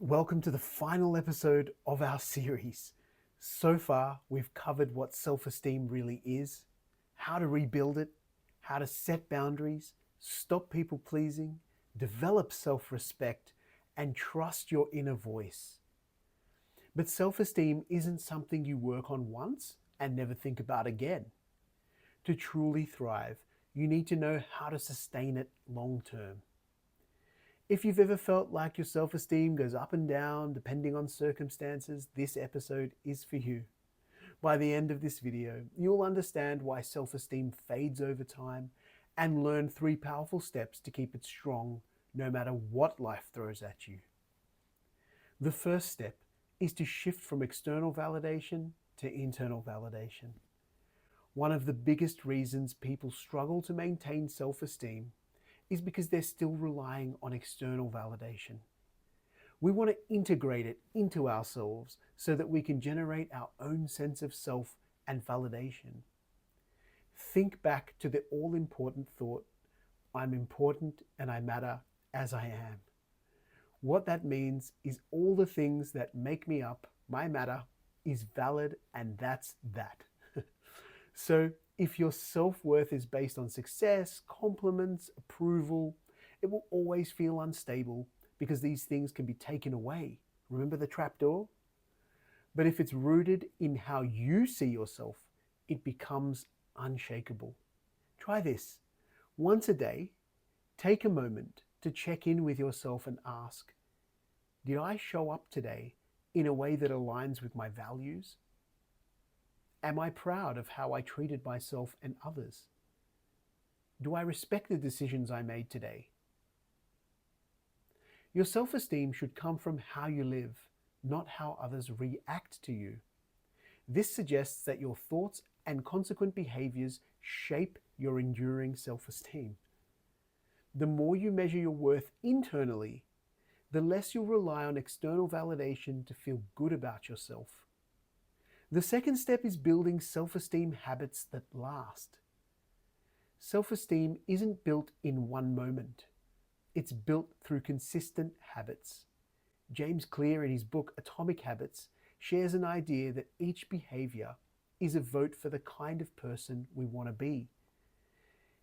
Welcome to the final episode of our series. So far, we've covered what self-esteem really is, how to rebuild it, how to set boundaries, stop people pleasing, develop self-respect, and trust your inner voice. But self-esteem isn't something you work on once and never think about again. To truly thrive, you need to know how to sustain it long term. If you've ever felt like your self-esteem goes up and down depending on circumstances, this episode is for you. By the end of this video, you'll understand why self-esteem fades over time and learn 3 powerful steps to keep it strong no matter what life throws at you. The first step is to shift from external validation to internal validation. One of the biggest reasons people struggle to maintain self-esteem is because they're still relying on external validation. We want to integrate it into ourselves so that we can generate our own sense of self and validation. Think back to the all-important thought, I'm important and I matter as I am. What that means is all the things that make me up, my matter, is valid, and that's that. So if your self-worth is based on success, compliments, approval, it will always feel unstable because these things can be taken away. Remember the trapdoor? But if it's rooted in how you see yourself, it becomes unshakable. Try this. Once a day, take a moment to check in with yourself and ask, did I show up today in a way that aligns with my values? Am I proud of how I treated myself and others? Do I respect the decisions I made today? Your self-esteem should come from how you live, not how others react to you. This suggests that your thoughts and consequent behaviors shape your enduring self-esteem. The more you measure your worth internally, the less you'll rely on external validation to feel good about yourself. The second step is building self-esteem habits that last. Self-esteem isn't built in one moment. It's built through consistent habits. James Clear, in his book Atomic Habits, shares an idea that each behavior is a vote for the kind of person we want to be.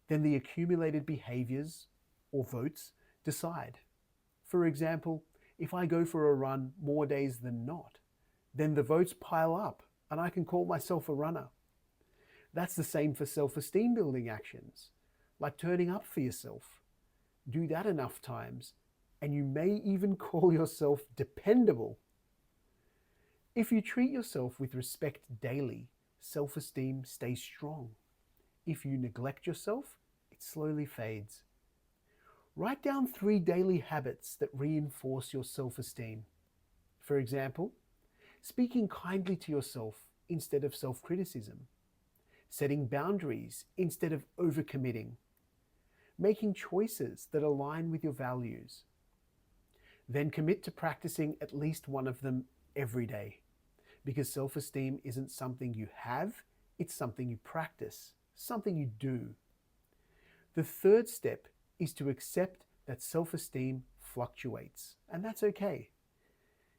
Then the accumulated behaviors, or votes, decide. For example, if I go for a run more days than not, then the votes pile up and I can call myself a runner. That's the same for self-esteem building actions, like turning up for yourself. Do that enough times, and you may even call yourself dependable. If you treat yourself with respect daily, self-esteem stays strong. If you neglect yourself, it slowly fades. Write down 3 daily habits that reinforce your self-esteem. For example, speaking kindly to yourself instead of self-criticism, setting boundaries instead of overcommitting, making choices that align with your values. Then commit to practicing at least one of them every day, because self-esteem isn't something you have, it's something you practice, something you do. The third step is to accept that self-esteem fluctuates, and that's okay.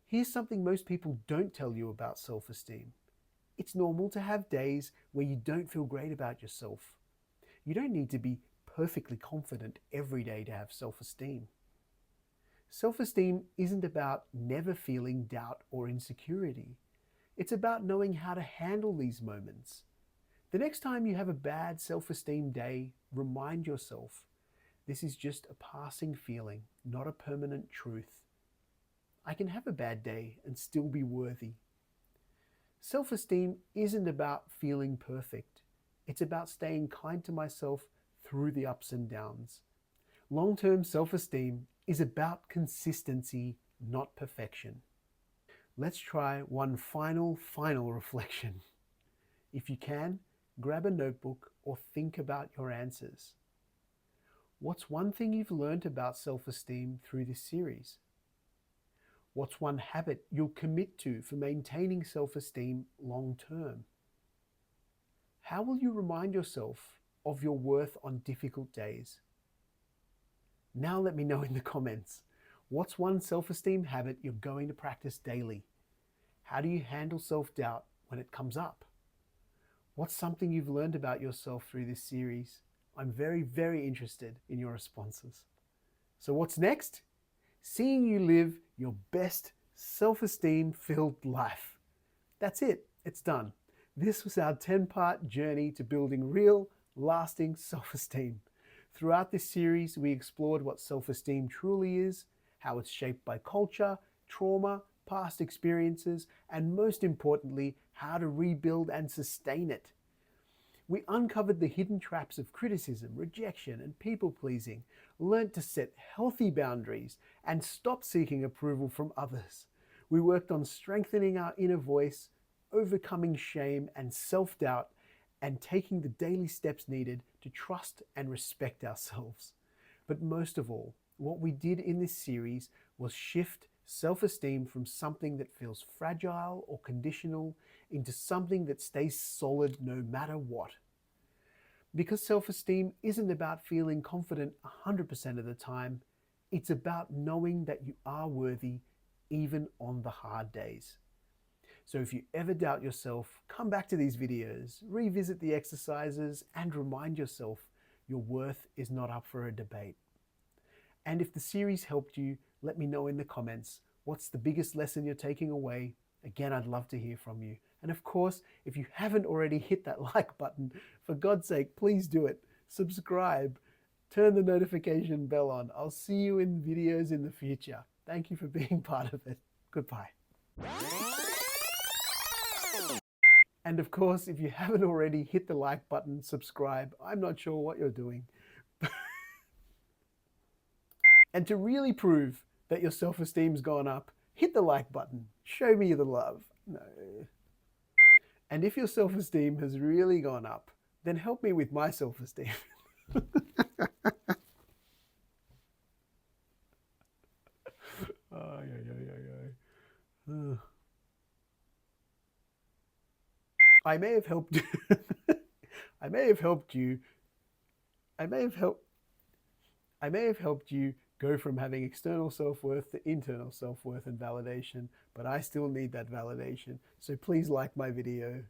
Here's something most people don't tell you about self-esteem. It's normal to have days where you don't feel great about yourself. You don't need to be perfectly confident every day to have self-esteem. Self-esteem isn't about never feeling doubt or insecurity. It's about knowing how to handle these moments. The next time you have a bad self-esteem day, remind yourself, this is just a passing feeling, not a permanent truth. I can have a bad day and still be worthy. Self-esteem isn't about feeling perfect. It's about staying kind to myself through the ups and downs. Long-term self-esteem is about consistency, not perfection. Let's try one final reflection. If you can, grab a notebook or think about your answers. What's one thing you've learned about self-esteem through this series? What's one habit you'll commit to for maintaining self-esteem long term? How will you remind yourself of your worth on difficult days? Now let me know in the comments. What's one self-esteem habit you're going to practice daily? How do you handle self-doubt when it comes up? What's something you've learned about yourself through this series? I'm very, very interested in your responses. So what's next? Seeing you live your best self-esteem filled life. That's it. It's done. This was our 10-part journey to building real, lasting self-esteem. Throughout this series, we explored what self-esteem truly is, how it's shaped by culture, trauma, past experiences, and most importantly, how to rebuild and sustain it. We uncovered the hidden traps of criticism, rejection, and people-pleasing, learned to set healthy boundaries, and stopped seeking approval from others. We worked on strengthening our inner voice, overcoming shame and self-doubt, and taking the daily steps needed to trust and respect ourselves. But most of all, what we did in this series was shift self-esteem from something that feels fragile or conditional into something that stays solid no matter what. Because self-esteem isn't about feeling confident 100% of the time, it's about knowing that you are worthy even on the hard days. So if you ever doubt yourself, come back to these videos, revisit the exercises, and remind yourself your worth is not up for a debate. And if the series helped you, let me know in the comments what's the biggest lesson you're taking away. Again, I'd love to hear from you. And of course, if you haven't already hit that like button, for God's sake, please do it. Subscribe, turn the notification bell on. I'll see you in videos in the future. Thank you for being part of it. Goodbye. And of course, if you haven't already hit the like button, subscribe. I'm not sure what you're doing. And to really prove that your self-esteem's gone up, hit the like button. Show me the love. No. And if your self-esteem has really gone up, then help me with my self-esteem. I may have helped you. I may have helped you. I may have helped you go from having external self-worth to internal self-worth and validation, but I still need that validation. So please like my video.